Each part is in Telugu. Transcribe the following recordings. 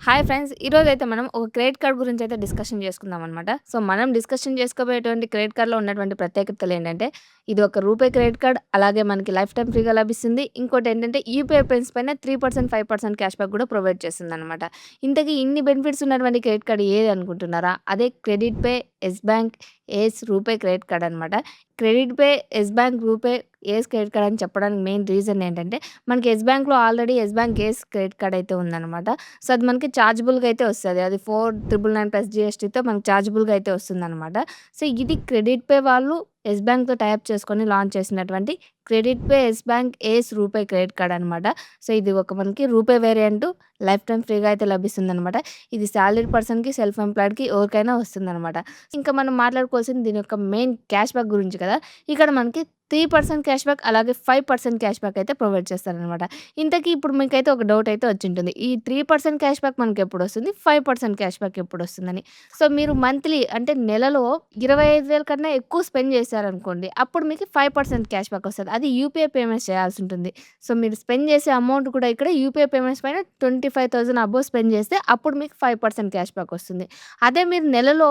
Hi friends. ఈరోజైతే మనం ఒక క్రెడిట్ కార్డ్ గురించయితే డిస్కషన్ చేసుకుందామనమాట. సో, మనం డిస్కషన్ చేసుకోబోయేటువంటి క్రెడిట్ కార్డ్‌లో ఉన్నటువంటి ప్రత్యేకతలేంటంటే, ఇది ఒక రూపే క్రెడిట్ కార్డ్. అలాగే మనకి లైఫ్ టైమ్ ఫ్రీగా లభిస్తుంది. ఇంకోటేంటంటే, యూపీఐ పేమెంట్స్ పైన 3%, 5% క్యాష్ బ్యాక్ కూడా ప్రొవైడ్ చేస్తుందనమాట. ఇంతకీ ఇన్ని బెనిఫిట్స్ ఉన్నటువంటి క్రెడిట్ కార్డ్ ఏది అనుకుంటున్నారా? అదే credit pay, yes bank, ace RuPay credit card అనమాట. Credit pay, yes bank, RuPay, ace credit card అని చెప్పడానికి మెయిన్ రీజన్ ఏంటంటే, మనకి యెస్ బ్యాంక్‌లో already yes bank ace credit card అయితే ఉందనమాట. సో, అది మనకి చార్జబుల్‌గా అయితే వస్తది. అది 4999 ప్లస్ జీఎస్టీతో మనకి చార్జబుల్‌గా అయితే వస్తుందనమాట. సో, ఇది క్రెడిట్ పే వాళ్ళు యెస్ బ్యాంక్‌తో టై అప్ చేసుకొని లాంచ్ చేసినటువంటి credit pay yes bank ace RuPay credit card అనమాట. సో, ఇది ఒక మనకి రూపే వేరియంటు లైఫ్ టైమ్ ఫ్రీగా అయితే లభిస్తుందనమాట. ఇది సాలరీడ్ పర్సన్‌కి, సెల్ఫ్ ఎంప్లాయిడ్‌కి ఎవరికైనా వస్తుందనమాట. ఇంకా మనం మాట్లాడుకోవాల్సింది దీని యొక్క మెయిన్ క్యాష్ బ్యాక్ గురించి కదా! ఇక్కడ మనకి 3% క్యాష్ బ్యాక్ అలాగే 5% క్యాష్ బ్యాక్ అయితే ప్రొవైడ్ చేస్తారనమాట. ఇంతకీ ఇప్పుడు మీకైతే ఒక డౌట్ అయితే వచ్చుంటుంది. ఈ 3% క్యాష్ బ్యాక్ మనకెప్పుడొస్తుంది? 5% క్యాష్ బ్యాక్ ఎప్పుడొస్తుందని. సో, మీరు మంత్లీ అంటే నెలలో 25,000 కన్నా ఎక్కువ స్పెండ్ చేశారనుకోండి. అప్పుడు మీకు 5% క్యాష్ బ్యాక్ వస్తది. అది యూపీఐ పేమెంట్స్ చేయాల్సుంటుంది. సో, మీరు స్పెండ్ చేసే అమౌంట్ కూడా ఇక్కడ యూపీఐ పేమెంట్స్ పైన 25,000 అబోవ్ స్పెండ్ చేస్తే అప్పుడు మీకు 5% క్యాష్ బ్యాక్ వస్తుంది. అదే మీరు నెలలో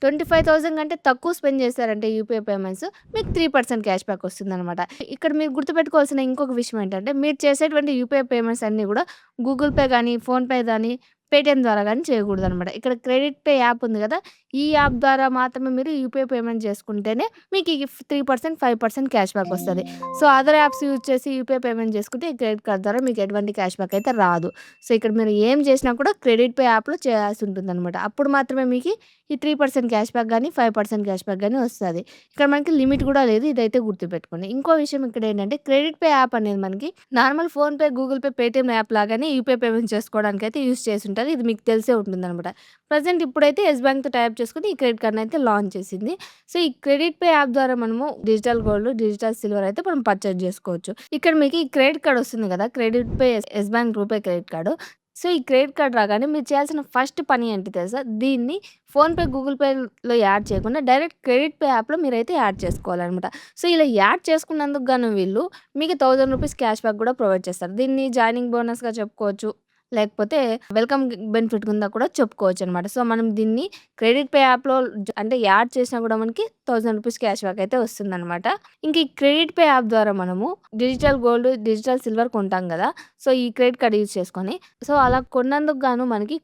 25,000 కంటే తక్కువ స్పెండ్ చేశారంటే యూపీఐ పేమెంట్స్ మీకు 3% క్యాష్ బ్యాక్ వస్తుందనమాట. ఇక్కడ మీరు గుర్తుపెట్టుకోవాల్సిన ఇంకొక విషయం ఏంటంటే, మీరు చేసేటువంటి యూపీఐ పేమెంట్స్ అన్నీ గూడా గూగుల్ పే గానీ, ఫోన్‌పే గానీ, పేటీఎం ద్వారా గానీ చేయకూడదనమాట. ఇక్కడ క్రెడిట్ పే యాప్ ఉంది గదా! ఈ యాప్ ద్వారా మాత్రమే మీరు యూపీఐ పేమెంట్ చేసుకుంటేనే మీకు ఈ 3%, 5% క్యాష్ బ్యాక్ వస్తది. సో, అదర్ యాప్స్ యూజ్ చేసి యూపీఐ పేమెంట్ చేసుకుంటే ఈ క్రెడిట్ కార్డ్ ద్వారా మీకు ఎటువంటి క్యాష్ బ్యాక్ అయితే రాదు. సో, ఇక్కడ మీరు ఏం చేసినా కూడా క్రెడిట్ పే యాప్‌లో చేయాల్సుంటుందనమాట. అప్పుడు మాత్రమే మీకి ఈ 3% క్యాష్ బ్యాక్ గానీ, 5% క్యాష్ బ్యాక్ గానీ వస్తది. ఇక్కడ మనకి లిమిట్ గూడా లేదు. ఇదైతే గుర్తుపెట్టుకోండి. ఇంకో విషయం ఇక్కడేంటంటే క్రెడిట్ పే యాప్ అనేది మనకి normal PhonePe, Google pay, Paytm app లాగానే యూపీఐ పేమెంట్స్ చేసుకోవడానికైతే యూజ్ చేసుంటారు. ఇది మీకు తెలిసే ఉంటుందనమాట. ప్రెజెంట్ ఇప్పుడైతే యెస్ బ్యాంక్‌తో టై అప్ చేసుకొని ఈ క్రెడిట్ కార్డ్‌నయితే లాంచ్ చేసింది. సో, ఈ క్రెడిట్ పే యాప్ ద్వారా మనము డిజిటల్ గోల్డ్, డిజిటల్ సిల్వర్ అయితే మనం పర్చేజ్ జేసుకోవచ్చు. ఇక్కడ మీకు ఈ క్రెడిట్ కార్డ్ వస్తుంది గదా! Credit pay yes bank RuPay credit card. So, ఈ క్రెడిట్ కార్డ్ రాగానే మీరు చేయాల్సిన ఫస్ట్ పని ఏంటి తెలుసా? దీన్ని ఫోన్‌పే, గూగుల్ పేలో యాడ్ చేయకుండా డైరెక్ట్ క్రెడిట్ పే యాప్‌లో మీరైతే యాడ్ చేసుకోవాలనమాట. సో, ఇలా యాడ్ చేసుకున్నందుకు గాను వీళ్ళు మీకు రూ. 1000 క్యాష్ బ్యాక్ గూడా ప్రొవైడ్ చేస్తారు. దీన్ని జాయినింగ్ బోనస్‌గా చెప్పుకోవచ్చు. లేకపోతే వెల్కమ్ బెనిఫిట్ కింద కూడా చెప్పుకోవచ్చనమాట. సో, మనం దీన్ని క్రెడిట్ పే యాప్‌లో అంటే యాడ్ చేసినా గూడా మనకి రూ. 1000 క్యాష్ బ్యాక్ అయితే వస్తుందనమాట. ఇంక ఈ క్రెడిట్ పే యాప్ ద్వారా మనము డిజిటల్ గోల్డ్, డిజిటల్ సిల్వర్ కొంటాం గదా! సో, ఈ క్రెడిట్ కార్డ్ యూజ్ చేసుకొని. సో, అలా కొన్నందుకు గాను మనకి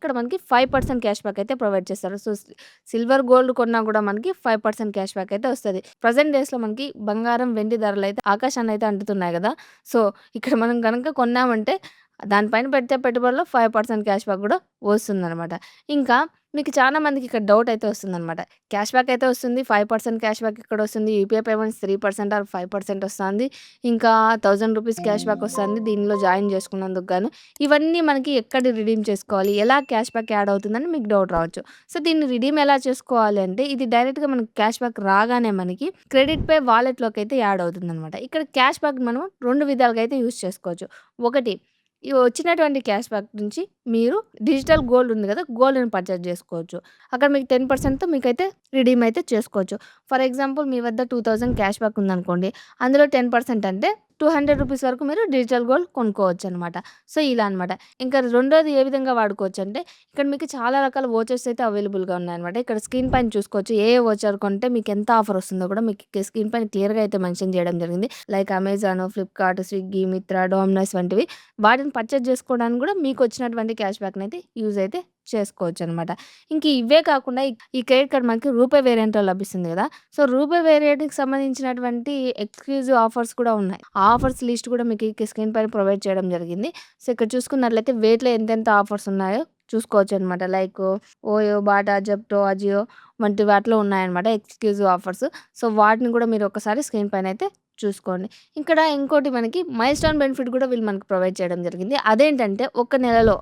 5% క్యాష్ బ్యాక్ అయితే ప్రొవైడ్ చేస్తారు. సో, సిల్వర్, గోల్డ్ కొన్నా గూడా మనకి 5% క్యాష్ బ్యాక్ అయితే వస్తది. ప్రెజెంట్ డేస్‌లో మనకి బంగారం, వెండి ధరలైతే ఆకాశాన్నయితే అంటుతున్నాయి గదా! సో, ఇక్కడ మనం గనక కొన్నామంటే దాని పైన పెడితే పెట్టుబడిలో 5% క్యాష్ బ్యాక్ గూడా వస్తుందనమాట. ఇంకా మీకు చాలా మందికి ఇక్కడ డౌట్ అయితే వస్తుందనమాట. క్యాష్ బ్యాక్ అయితే వస్తుంది. 5% క్యాష్ బ్యాక్ ఎక్కడొస్తుంది? యూపీఐ పేమెంట్స్ 3% ఆర్ 5% వస్తాంది. ఇంకా రూ. 1000 క్యాష్ బ్యాక్ వస్తాంది. దీనిలో జాయిన్ చేసుకున్నందుకు గాను. ఇవన్నీ మనకి ఎక్కడ రిడీమ్ చేసుకోవాలి? ఎలా క్యాష్ బ్యాక్ యాడ్ అవుతుందని మీకు డౌట్ రావచ్చు. సో, దీన్ని రిడీమ్ ఎలా చేసుకోవాలి అంటే ఇది డైరెక్ట్‌గా మనకి క్యాష్ బ్యాక్ రాగానే మనకి క్రెడిట్ పే వాలెట్‌లోకైతే యాడ్ అవుతుందనమాట. ఇక్కడ క్యాష్ బ్యాక్ మనం 2 విధాలుగా అయితే యూజ్ చేసుకోవచ్చు. ఒకటి ఈ వచ్చినటువంటి క్యాష్ బ్యాక్ నుంచి మీరు డిజిటల్ గోల్డ్ ఉంది కదా! గోల్డ్‌ని పర్చేజ్ జేసుకోవచ్చు. అక్కడ మీకు 10%తో మీకైతే రిడీమ్ అయితే చేసుకోవచ్చు. ఫర్ ఎగ్జాంపుల్ మీ వద్ద 2000 క్యాష్ బ్యాక్ ఉందనుకోండి. అందులో 10% అంటే రూ. 200 వరకు మీరు డిజిటల్ గోల్డ్ కొనుక్కోవచ్చనమాట. సో, ఇలా అనమాట. ఇంకా రెండోది ఏ విధంగా వాడుకోవచ్చంటే ఇక్కడ మీకు చాలా రకాల వోచర్స్ అయితే అవైలబుల్‌గా ఉన్నాయన్నమాట. ఇక్కడ స్క్రీన్ పైన చూసుకోవచ్చు. ఏ వోచర్ కొంటే మీకు ఎంత ఆఫర్ వస్తుందో కూడా మీకు స్క్రీన్ పైన క్లియర్‌గా అయితే మెన్షన్ చేయడం జరిగింది. Like Amazon, Flipkart, Swiggy, Mitra, Domino's వంటివి. వాటిని పర్చేజ్ చేసుకోవడానికి కూడా మీకొచ్చినటువంటి క్యాష్ బ్యాక్‌నయితే యూజ్ అయితే చేసుకోవచ్చనమాట. ఇంక ఇవే కాకుండా ఈ క్రెడిట్ కార్డ్ మనకి రూపే వేరియంట్‌లో లభిస్తుంది గదా! సో, రూపే వేరియంట్‌కి సంబంధించినటువంటి ఎక్స్‌క్లూజివ్ ఆఫర్స్ కూడా ఉన్నాయి. ఆ ఆఫర్స్ లిస్ట్ కూడా మీకు ఈ స్క్రీన్ పైన ప్రొవైడ్ చేయడం జరిగింది. సో, ఇక్కడ చూసుకున్నట్లయితే వేటిలో ఎంతెంత ఆఫర్స్ ఉన్నాయో చూసుకోవచ్చనమాట. లైక్ ఓయో, బాటా, జెప్టో, అజియో వంటి వాటిలో ఉన్నాయన్నమాట ఎక్స్‌క్లూజివ్ ఆఫర్స్. సో, వాటిని కూడా మీరు ఒకసారి స్క్రీన్ పైన అయితే చూసుకోండి. ఇక్కడ ఇంకోటి మనకి మైల్‌స్టోన్ బెనిఫిట్ కూడా వీళ్ళు మనకు ప్రొవైడ్ చేయడం జరిగింది. అదేంటంటే ఒక నెలలో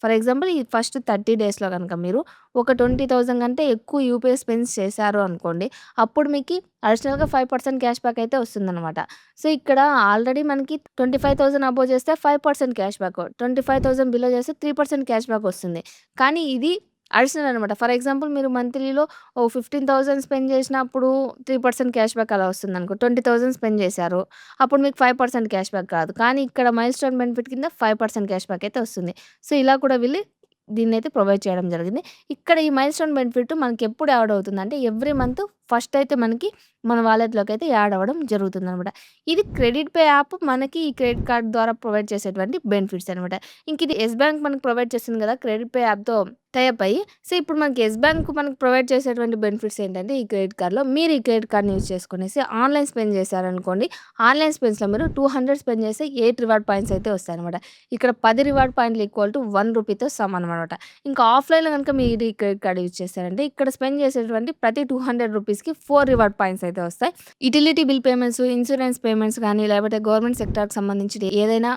ఫర్ ఎగ్జాంపుల్ ఈ ఫస్ట్ 30 డేస్‌లో గనక మీరు ఒక 20,000 కంటే ఎక్కువ యూపీఐ స్పెండ్స్ చేశారు అనుకోండి. అప్పుడు మీకి అడిషనల్‌గా 5% క్యాష్ బ్యాక్ అయితే వస్తుందనమాట. సో, ఇక్కడ ఆల్రెడీ మనకి 25,000 అబోవ్ చేస్తే 5% క్యాష్ బ్యాక్. 25,000 బిలో చేస్తే 3% క్యాష్ బ్యాక్ వస్తుంది. కానీ ఇది అడిషనల్ అనమాట. ఫర్ ఎగ్జాంపుల్ మీరు మంత్లీలో ఓ 15,000 స్పెండ్ చేసినప్పుడు 3% క్యాష్ బ్యాక్ అలా వస్తుందనుకో. 20,000 స్పెండ్ చేశారు. అప్పుడు మీకు 5% క్యాష్ బ్యాక్ రాదు. కానీ ఇక్కడ మైల్‌స్టోన్ బెనిఫిట్ కింద 5% క్యాష్ బ్యాక్ అయితే వస్తుంది. సో, ఇలా కూడా వీళ్ళు దీన్నైతే ప్రొవైడ్ చేయడం జరిగింది. ఇక్కడ ఈ మైల్‌స్టోన్ బెనిఫిట్ మనకెప్పుడు యాడ్ అవుతుందంటే ఎవ్రీ మంత్ ఫస్ట్ అయితే మనకి మన వాలెట్‌లోకైతే యాడ్ అవ్వడం జరుగుతుందనమాట. ఇది క్రెడిట్ పే యాప్ మనకి ఈ క్రెడిట్ కార్డ్ ద్వారా ప్రొవైడ్ చేసేటువంటి బెనిఫిట్స్ అనమాట. ఇంక ఇది యెస్ బ్యాంక్ మనకు ప్రొవైడ్ చేస్తుంది కదా! క్రెడిట్ పే యాప్‌తో టై అప్ అయ్యి. సో, ఇప్పుడు మనకి యెస్ బ్యాంక్ మనకు ప్రొవైడ్ చేసేటువంటి బెనిఫిట్స్ ఏంటంటే ఈ క్రెడిట్ కార్డ్‌లో మీరు ఈ క్రెడిట్ కార్డ్‌ని యూజ్ చేసుకొనేసి ఆన్‌లైన్ స్పెండ్ చేశారనుకోండి. ఆన్‌లైన్ స్పెండ్స్‌లో మీరు 200 స్పెండ్ చేస్తే 8 రివార్డ్ పాయింట్స్ అయితే వస్తాయనమాట. ఇక్కడ 10 రివార్డ్ పాయింట్లు ఈక్వల్ టు ₹1 సమానమనమాట. ఇంకా ఆఫ్‌లైన్‌లో గనుక మీరు ఈ క్రెడిట్ కార్డ్ యూజ్ చేశారంటే ఇక్కడ స్పెండ్ చేసేటువంటి ప్రతి ₹200కి 4 రివార్డ్ పాయింట్స్ అయితే వస్తాయి. Utility bill payments, insurance payments గానీ, లేకపోతే గవర్నమెంట్ సెక్టార్‌కి సంబంధించి ఏదైనా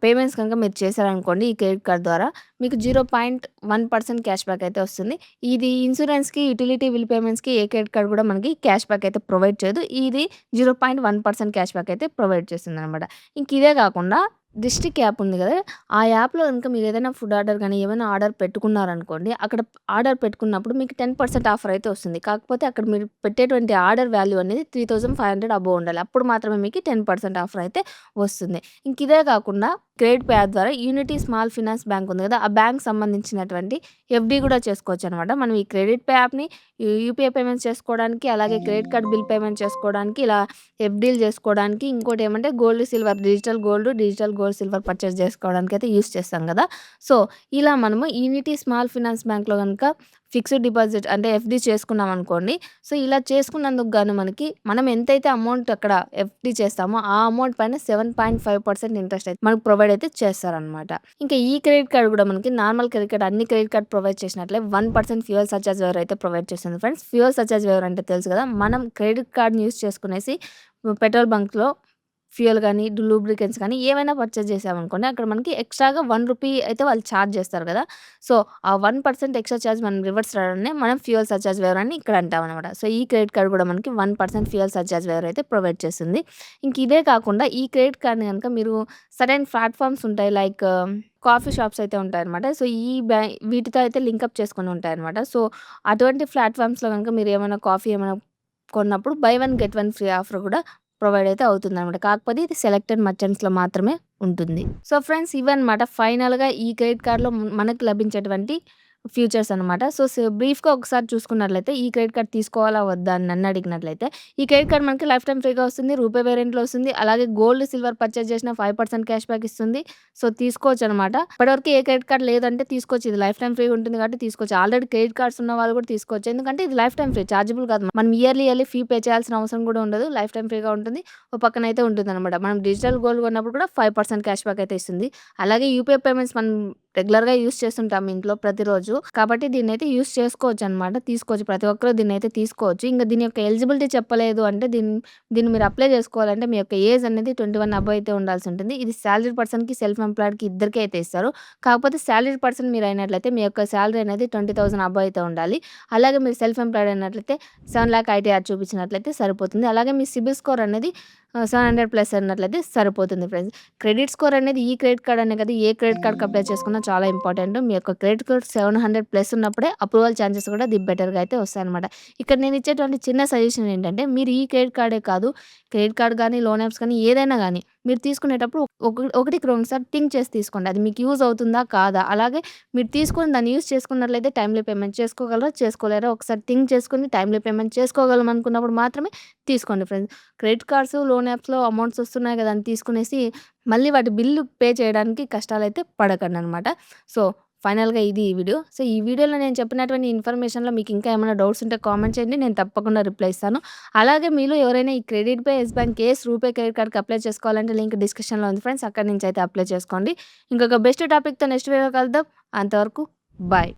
పేమెంట్స్ కనుక మీరు చేశారనుకోండి ఈ క్రెడిట్ కార్డ్ ద్వారా మీకు 0.1% క్యాష్ బ్యాక్ అయితే వస్తుంది. ఇది ఇన్స్యూరెన్స్‌కి, యుటిలిటీ బిల్ పేమెంట్స్‌కి ఏ క్రెడిట్ కార్డ్ కూడా మనకి క్యాష్ బ్యాక్ అయితే ప్రొవైడ్ చేయదు. ఇది 0.1% క్యాష్ బ్యాక్ అయితే ప్రొవైడ్ చేస్తుందనమాట. ఇంక ఇదే కాకుండా డిస్ట్రిక్ట్ యాప్ ఉంది కదా! ఆ యాప్‌లో గనుక మీరు ఏదైనా ఫుడ్ ఆర్డర్ గానీ, ఏమైనా ఆర్డర్ పెట్టుకున్నారనుకోండి, అక్కడ ఆర్డర్ పెట్టుకున్నప్పుడు మీకు 10% ఆఫర్ అయితే వస్తుంది. కాకపోతే అక్కడ మీరు పెట్టేటువంటి ఆర్డర్ వాల్యూ అనేది 3500 అబోవ్ ఉండాలి. అప్పుడు మాత్రమే మీకు 10% ఆఫర్ అయితే వస్తుంది. ఇంక ఇదే కాకుండా క్రెడిట్ పే యాప్ ద్వారా యూనిటీ స్మాల్ ఫైనాన్స్ బ్యాంక్ ఉంది కదా! ఆ బ్యాంక్ సంబంధించినటువంటి ఎఫ్‌డి కూడా చేసుకోవచ్చనమాట. మనం ఈ క్రెడిట్ పే యాప్‌ని యూపీఐ పేమెంట్స్ చేసుకోవడానికి, అలాగే క్రెడిట్ కార్డ్ బిల్ పేమెంట్ చేసుకోవడానికి, ఇలా ఎఫ్‌డీలు చేసుకోవడానికి, ఇంకోటేమంటే gold, silver digital gold, silver purchase చేసుకోవడానికైతే యూజ్ చేస్తాం కదా! సో, ఇలా మనము యూనిటీ స్మాల్ ఫైనాన్స్ బ్యాంక్‌లో గనుక ఫిక్స్డ్ డిపాజిట్ అంటే ఎఫ్‌డి చేసుకున్నామనుకోండి. సో, ఇలా చేసుకున్నందుకు గాను మనం ఎంతైతే అమౌంట్ అక్కడ ఎఫ్‌డి చేస్తామో ఆ అమౌంట్ పైన 7.5% ఇంట్రెస్ట్ అయితే మనకు ప్రొవైడ్ అయితే చేస్తారనమాట. ఇంకా ఈ క్రెడిట్ కార్డ్ కూడా మనకి నార్మల్ క్రెడిట్ కార్డ్ అన్ని క్రెడిట్ కార్డ్ ప్రొవైడ్ చేసినట్లే 1% ఫ్యూయల్ సర్చార్జ్ వేవర్ అయితే ప్రొవైడ్ చేస్తుంది ఫ్రెండ్స్. ఫ్యూయల్ సర్చార్జ్ వేవర్ అంటే తెలుసు కదా! మనం క్రెడిట్ కార్డ్‌ని యూజ్ చేసుకునేసి పెట్రోల్ బంక్‌లో ఫ్యూయల్ గానీ, లూబ్రికెంట్స్ కానీ ఏవైనా పర్చేస్ చేసామనుకోండి. అక్కడ మనకి ఎక్స్‌ట్రాగా రూ. 1 అయితే వాళ్ళు చార్జ్ చేస్తారు కదా! సో, ఆ 1% ఎక్స్‌ట్రా చార్జ్ మనం రివర్స్ రావడాన్నే మనం ఫ్యూయల్ సర్చార్జ్ వేవర్ అని ఇక్కడ అంటామనమాట. సో, ఈ క్రెడిట్ కార్డ్ కూడా మనకి 1% ఫ్యూయల్ సర్చార్జ్ వేవర్ అయితే ప్రొవైడ్ చేస్తుంది. ఇంక ఇదే కాకుండా ఈ క్రెడిట్ కార్డ్‌ని గనుక మీరు సరైన ప్లాట్‌ఫార్మ్స్ ఉంటాయి. లైక్ కాఫీ షాప్స్ అయితే ఉంటాయన్నమాట. సో, ఈ వీటితో అయితే లింకప్ చేసుకొని ఉంటాయన్నమాట. సో, అటువంటి ప్లాట్‌ఫార్మ్స్‌లో గనుక మీరు ఏమైనా కాఫీ ఏమైనా కొన్నప్పుడు బై 1 గెట్ 1 ఫ్రీ ఆఫర్ కూడా ప్రొవైడ్ అయితే అవుతుందనమాట. కాకపోతే ఇది సెలెక్టెడ్ మర్చెంట్స్‌లో మాత్రమే ఉంటుంది. సో, ఫ్రెండ్స్ ఇవన్నమాట ఫైనల్‌గా ఈ క్రెడిట్ కార్డ్‌లో మనకు లభించేటువంటి ఫ్యూచర్స్ అనమాట. సో, బ్రీఫ్‌గా ఒకసారి చూసుకున్నట్లయితే ఈ క్రెడిట్ కార్డ్ తీసుకోవాలా వద్దా అని నన్ను అడిగినట్లయితే ఈ క్రెడిట్ కార్డ్ మనకి లైఫ్ టైమ్ ఫ్రీగా వస్తుంది. రూపే వేరియంట్‌లో వస్తుంది. అలాగే గోల్డ్, సిల్వర్ పర్చేస్ చేసిన 5% క్యాష్ బ్యాక్ ఇస్తుంది. సో, తీసుకోవచ్చనమాట. ఇప్పటివరకు ఏ క్రెడిట్ కార్డ్ లేదంటే తీసుకోవచ్చు. ఇది లైఫ్ టైమ్ ఫ్రీగా ఉంటుంది కాబట్టి తీసుకోవచ్చు. ఆల్రెడీ క్రెడిట్ కార్డ్స్ ఉన్న వాళ్ళు కూడా తీసుకోవచ్చు. ఎందుకంటే ఇది లైఫ్ టైమ్ ఫ్రీ చార్జబుల్ కాదు. మనం ఇయర్లీ ఫీ పే చేయాల్సిన అవసరం కూడా ఉండదు. లైఫ్ టైమ్ ఫ్రీగా ఉంటుంది. ఓ పక్కనైతే ఉంటుందనమాట. మనం డిజిటల్ గోల్డ్ కొన్నప్పుడు కూడా 5% క్యాష్ బ్యాక్ అయితే ఇస్తుంది. అలాగే యూపీఐ పేమెంట్స్ మనం రెగ్యులర్‌గా యూజ్ చేస్తుంటాం ఇంట్లో ప్రతిరోజు. కాబట్టి దీన్నైతే యూజ్ చేసుకోవచ్చనమాట. తీసుకోవచ్చు. ప్రతి ఒక్కరు దీన్నైతే తీసుకోవచ్చు. ఇంక దీని యొక్క ఎలిజిబిలిటీ చెప్పలేదు అంటే దీన్ని మీరు అప్లై చేసుకోవాలంటే మీ యొక్క ఏజ్ అనేది 21 అబోవ్ అయితే ఉండాల్సి ఉంటుంది. ఇది సాలరీడ్ పర్సన్‌కి, సెల్ఫ్ ఎంప్లాయిడ్‌కి ఇద్దరికీ అయితే ఇస్తారు. కాకపోతే సాలరీడ్ పర్సన్ మీరైనట్లయితే మీ యొక్క సాలరీ అనేది 20,000 అబోవ్ అయితే ఉండాలి. అలాగే మీరు సెల్ఫ్ ఎంప్లాయిడ్ అయినట్లయితే 7,00,000 ఐటీఆర్ చూపించినట్లయితే సరిపోతుంది. అలాగే మీ సిబిల్ స్కోర్ అనేది 700+ అన్నట్లయితే సరిపోతుంది ఫ్రెండ్స్. క్రెడిట్ స్కోర్ అనేది ఈ క్రెడిట్ కార్డ్ అనే కాదు ఏ క్రెడిట్ కార్డ్‌కి అప్లై చేసుకున్నా చాలా ఇంపార్టెంట్. మీ యొక్క క్రెడిట్ స్కోర్ 700+ ఉన్నప్పుడే అప్రూవల్ ఛాన్సెస్ కూడా బెటర్‌గా అయితే వస్తాయన్నమాట. ఇక్కడ నేను ఇచ్చేటువంటి చిన్న సజెషన్ ఏంటంటే మీరు ఈ క్రెడిట్ కార్డే కాదు క్రెడిట్ కార్డ్ గానీ, లోన్ యాప్స్ కానీ ఏదైనా గానీ మీరు తీసుకునేటప్పుడు ఒకటికి 2 సార్లు థింక్ చేసి తీసుకోండి. అది మీకు యూజ్ అవుతుందా? కాదా? అలాగే మీరు తీసుకొని దాన్ని యూజ్ చేసుకున్నట్లయితే టైమ్‌లీ పేమెంట్ చేసుకోగలరా? చేసుకోలేరా? ఒకసారి థింక్ చేసుకొని టైమ్‌లీ పేమెంట్ చేసుకోగలం అనుకున్నప్పుడు మాత్రమే తీసుకోండి ఫ్రెండ్స్. క్రెడిట్ కార్డ్స్, లోన్ యాప్స్‌లో అమౌంట్స్ వస్తున్నాయి కదా! అని తీసుకునేసి మళ్ళీ వాటి బిల్లు పే చేయడానికి కష్టాలైతే పడకండనమాట. సో, ఫైనల్‌గా ఇది ఈ వీడియో. సో, ఈ వీడియోలో నేను చెప్పినటువంటి ఇన్ఫర్మేషన్‌లో మీకు ఇంకా ఏమైనా డౌట్స్ ఉంటే కామెంట్ చేయండి. నేను తప్పకుండా రిప్లై ఇస్తాను. అలాగే మీలో ఎవరైనా ఈ credit pay, yes bank, RuPay credit కార్డ్‌కి అప్లై చేసుకోవాలంటే లింక్ డిస్క్రిప్షన్‌లో ఉంది ఫ్రెండ్స్. అక్కడి నుంచి అయితే అప్లై చేసుకోండి. ఇంకొక బెస్ట్ టాపిక్‌తో నెక్స్ట్ వీడియోలో కలుద్దాం. అంతవరకు బాయ్.